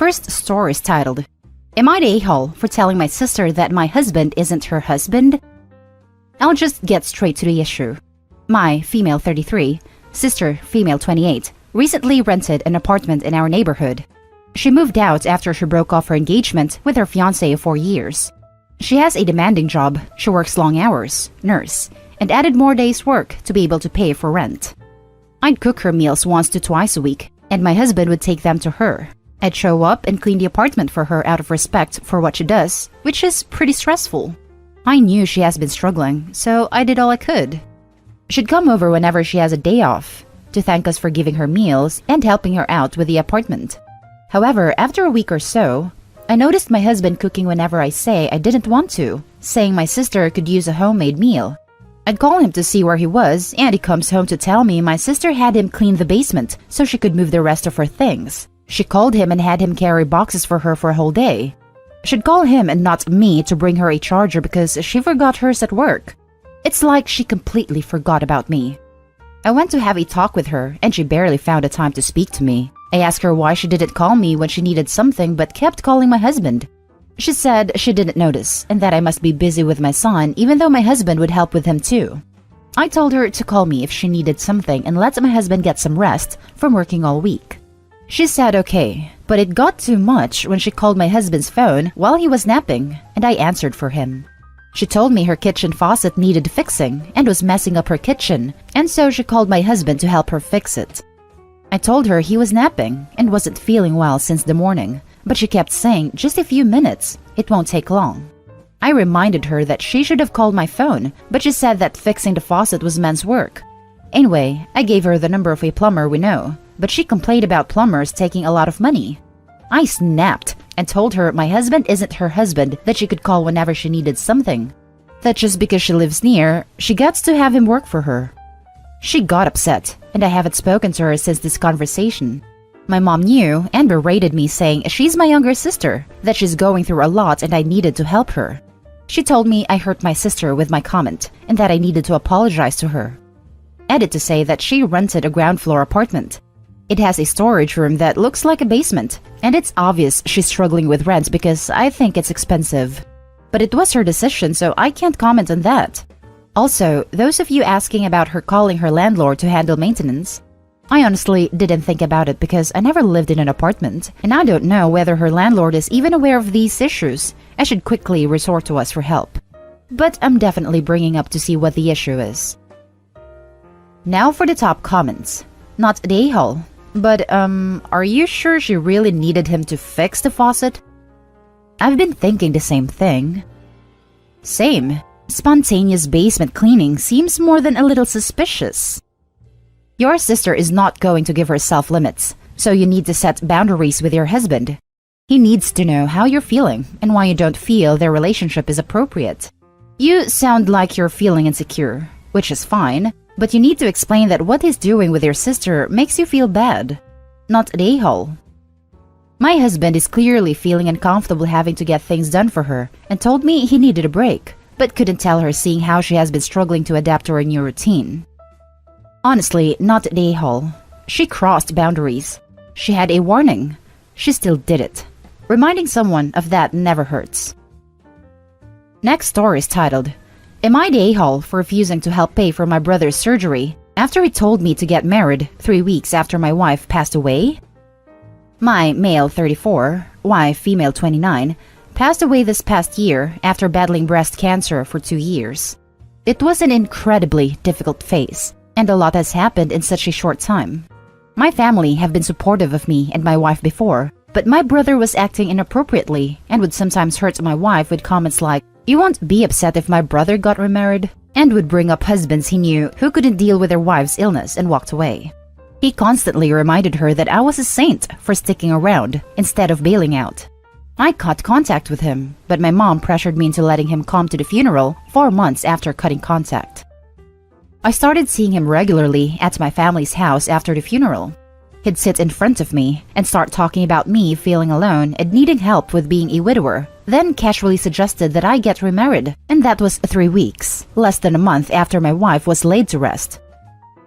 first story is titled, Am I the a-hole for telling my sister that my husband isn't her husband? I'll just get straight to the issue. My, female 33, sister, female 28, recently rented an apartment in our neighborhood. She moved out after she broke off her engagement with her fiancé of 4 years. She has a demanding job, she works long hours, nurse, and added more days' work to be able to pay for rent. I'd cook her meals once to twice a week, and my husband would take them to her. I'd show up and clean the apartment for her out of respect for what she does, which is pretty stressful. I knew she has been struggling, so I did all I could. She'd come over whenever she has a day off, to thank us for giving her meals and helping her out with the apartment. However, after a week or so, I noticed my husband cooking whenever I say I didn't want to, saying my sister could use a homemade meal. I'd call him to see where he was, and he comes home to tell me my sister had him clean the basement so she could move the rest of her things. She called him and had him carry boxes for her for a whole day. She'd call him and not me to bring her a charger because she forgot hers at work. It's like she completely forgot about me. I went to have a talk with her, and she barely found a time to speak to me. I asked her why she didn't call me when she needed something but kept calling my husband. She said she didn't notice and that I must be busy with my son even though my husband would help with him too. I told her to call me if she needed something and let my husband get some rest from working all week. She said okay, but it got too much when she called my husband's phone while he was napping, and I answered for him. She told me her kitchen faucet needed fixing and was messing up her kitchen, and so she called my husband to help her fix it. I told her he was napping and wasn't feeling well since the morning, but she kept saying just a few minutes, it won't take long. I reminded her that she should have called my phone, but she said that fixing the faucet was men's work. Anyway, I gave her the number of a plumber we know, but she complained about plumbers taking a lot of money. I snapped and told her my husband isn't her husband that she could call whenever she needed something. That just because she lives near, she gets to have him work for her. She got upset, and I haven't spoken to her since this conversation. My mom knew and berated me saying she's my younger sister, that she's going through a lot and I needed to help her. She told me I hurt my sister with my comment and that I needed to apologize to her. Added to say that she rented a ground floor apartment. It has a storage room that looks like a basement, and it's obvious she's struggling with rent because I think it's expensive. But it was her decision, so I can't comment on that. Also, those of you asking about her calling her landlord to handle maintenance, I honestly didn't think about it because I never lived in an apartment, and I don't know whether her landlord is even aware of these issues. I should quickly resort to us for help. But I'm definitely bringing up to see what the issue is. Now for the top comments. Not the a-hole, but are you sure she really needed him to fix the faucet? I've been thinking the same thing. Same. Spontaneous basement cleaning seems more than a little suspicious. Your sister is not going to give herself limits, so you need to set boundaries with your husband. He needs to know how you're feeling and why you don't feel their relationship is appropriate. You sound like you're feeling insecure, which is fine, but you need to explain that what he's doing with your sister makes you feel bad, not the a-hole. My husband is clearly feeling uncomfortable having to get things done for her and told me he needed a break, but couldn't tell her seeing how she has been struggling to adapt to her new routine. Honestly, not the a-hole. She crossed boundaries. She had a warning. She still did it. Reminding someone of that never hurts. Next story is titled, Am I the a-hole for refusing to help pay for my brother's surgery after he told me to get married 3 weeks after my wife passed away? My male 34, wife female 29, passed away this past year after battling breast cancer for 2 years. It was an incredibly difficult phase, and a lot has happened in such a short time. My family have been supportive of me and my wife before, but my brother was acting inappropriately and would sometimes hurt my wife with comments like, "You won't be upset if my brother got remarried," and would bring up husbands he knew who couldn't deal with their wife's illness and walked away. He constantly reminded her that I was a saint for sticking around instead of bailing out. I cut contact with him, but my mom pressured me into letting him come to the funeral 4 months after cutting contact. I started seeing him regularly at my family's house after the funeral. He'd sit in front of me and start talking about me feeling alone and needing help with being a widower, then casually suggested that I get remarried, and that was 3 weeks, less than a month after my wife was laid to rest.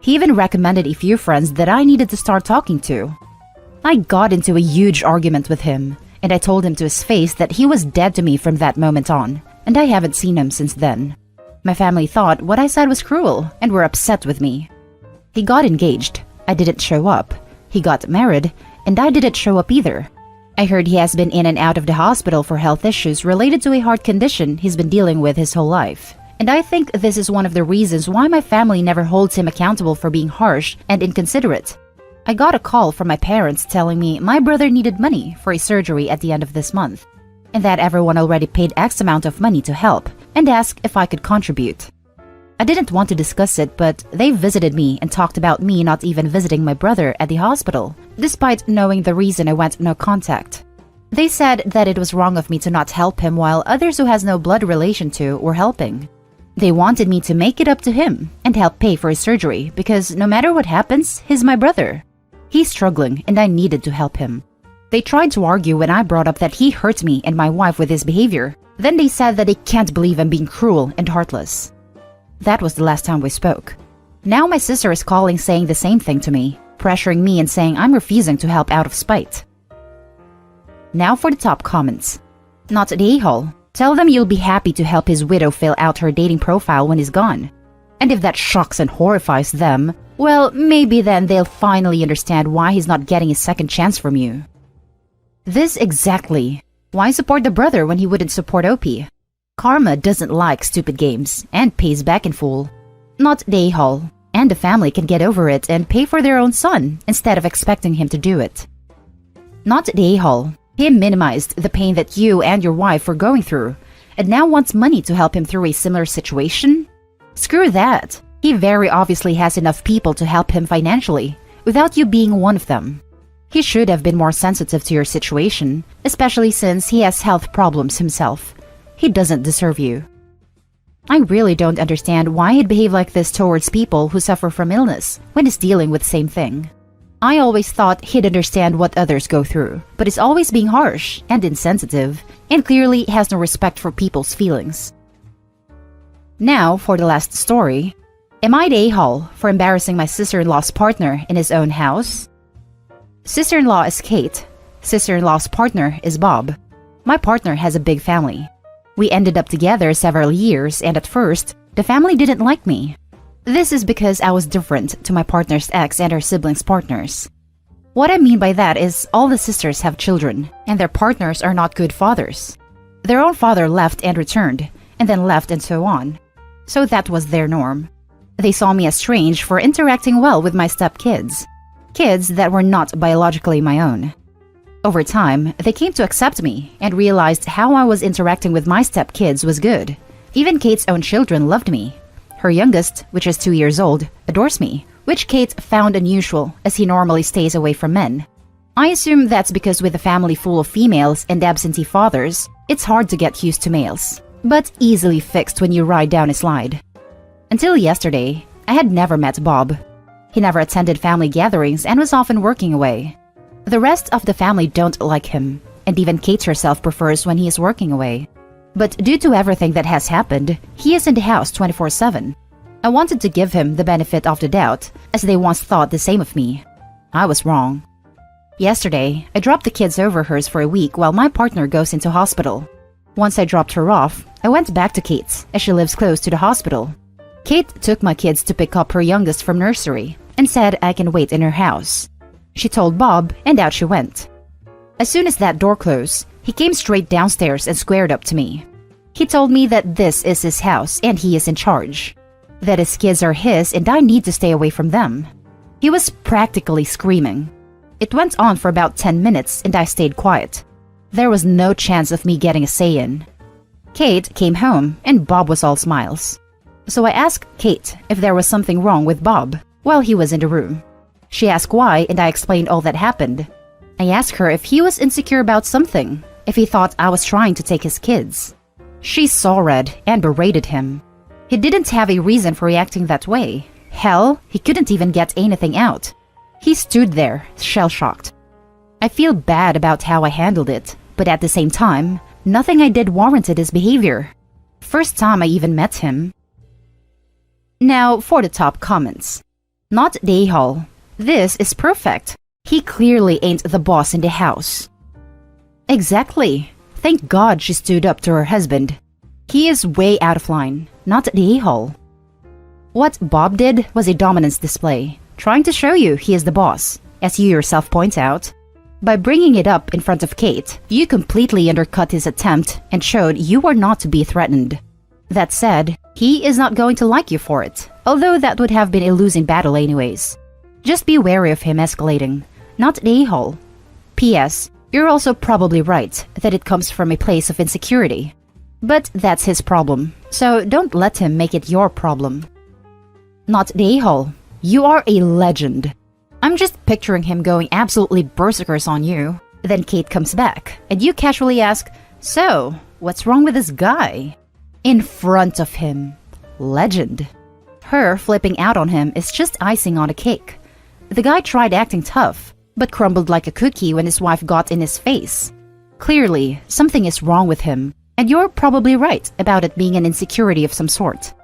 He even recommended a few friends that I needed to start talking to. I got into a huge argument with him, and I told him to his face that he was dead to me from that moment on, and I haven't seen him since then. My family thought what I said was cruel and were upset with me. He got engaged. I didn't show up. He got married, and I didn't show up either. I heard he has been in and out of the hospital for health issues related to a heart condition he's been dealing with his whole life. And I think this is one of the reasons why my family never holds him accountable for being harsh and inconsiderate. I got a call from my parents telling me my brother needed money for a surgery at the end of this month, and that everyone already paid X amount of money to help, and asked if I could contribute. I didn't want to discuss it, but they visited me and talked about me not even visiting my brother at the hospital, despite knowing the reason I went no contact. They said that it was wrong of me to not help him while others who has no blood relation to were helping. They wanted me to make it up to him and help pay for his surgery because no matter what happens, he's my brother. He's struggling and I needed to help him. They tried to argue when I brought up that he hurt me and my wife with his behavior. Then they said that they can't believe I'm being cruel and heartless. That was the last time we spoke. Now my sister is calling saying the same thing to me, pressuring me and saying I'm refusing to help out of spite. Now for the top comments. Not the a-hole. Tell them you'll be happy to help his widow fill out her dating profile when he's gone. And if that shocks and horrifies them, well, maybe then they'll finally understand why he's not getting a second chance from you. This exactly. Why support the brother when he wouldn't support OP? Karma doesn't like stupid games and pays back in full. Not the a-hole. And the family can get over it and pay for their own son instead of expecting him to do it. Not the a-hole. He minimized the pain that you and your wife were going through, and now wants money to help him through a similar situation? Screw that. He very obviously has enough people to help him financially, without you being one of them. He should have been more sensitive to your situation, especially since he has health problems himself. He doesn't deserve you. I really don't understand why he'd behave like this towards people who suffer from illness when he's dealing with the same thing. I always thought he'd understand what others go through, but is always being harsh and insensitive, and clearly has no respect for people's feelings. Now for the last story. Am I the a-hole for embarrassing my sister-in-law's partner in his own house? Sister-in-law is Kate. Sister-in-law's partner is Bob. My partner has a big family. We ended up together several years, and at first, the family didn't like me. This is because I was different to my partner's ex and her siblings' partners. What I mean by that is all the sisters have children, and their partners are not good fathers. Their own father left and returned, and then left and so on. So that was their norm. They saw me as strange for interacting well with my stepkids, kids that were not biologically my own. Over time, they came to accept me and realized how I was interacting with my stepkids was good. Even Kate's own children loved me. Her youngest, which is 2 years old, adores me, which Kate found unusual as he normally stays away from men. I assume that's because with a family full of females and absentee fathers, it's hard to get used to males, but easily fixed when you ride down a slide. Until yesterday, I had never met Bob. He never attended family gatherings and was often working away. The rest of the family don't like him, and even Kate herself prefers when he is working away. But due to everything that has happened, he is in the house 24/7. I wanted to give him the benefit of the doubt, as they once thought the same of me. I was wrong. Yesterday, I dropped the kids over hers for a week while my partner goes into hospital. Once I dropped her off, I went back to Kate's, as she lives close to the hospital. Kate took my kids to pick up her youngest from nursery, and said I can wait in her house. She told Bob, and out she went. As soon as that door closed, he came straight downstairs and squared up to me. He told me that this is his house and he is in charge. That his kids are his and I need to stay away from them. He was practically screaming. It went on for about 10 minutes and I stayed quiet. There was no chance of me getting a say in. Kate came home and Bob was all smiles. So I asked Kate if there was something wrong with Bob while he was in the room. She asked why and I explained all that happened. I asked her if he was insecure about something, if he thought I was trying to take his kids. She saw red and berated him. He didn't have a reason for reacting that way. Hell, he couldn't even get anything out. He stood there, shell-shocked. I feel bad about how I handled it, but at the same time, nothing I did warranted his behavior. First time I even met him. Now for the top comments. Not the a-hole. This is perfect. He clearly ain't the boss in the house. Exactly. Thank God she stood up to her husband. He is way out of line, not the a-hole. What Bob did was a dominance display, trying to show you he is the boss, as you yourself point out. By bringing it up in front of Kate, you completely undercut his attempt and showed you are not to be threatened. That said, he is not going to like you for it, although that would have been a losing battle anyways. Just be wary of him escalating, not the a-hole. P.S. You're also probably right that it comes from a place of insecurity. But that's his problem, so don't let him make it your problem. Not the a-hole. You are a legend. I'm just picturing him going absolutely berserkers on you. Then Kate comes back, and you casually ask, "So, what's wrong with this guy?" In front of him. Legend. Her flipping out on him is just icing on a cake. The guy tried acting tough, but crumbled like a cookie when his wife got in his face. Clearly, something is wrong with him, and you're probably right about it being an insecurity of some sort.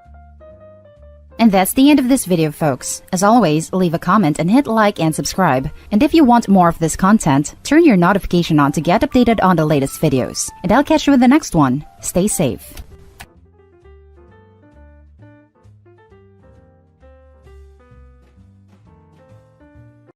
And that's the end of this video, folks. As always, leave a comment and hit like and subscribe. And if you want more of this content, turn your notification on to get updated on the latest videos. And I'll catch you in the next one. Stay safe.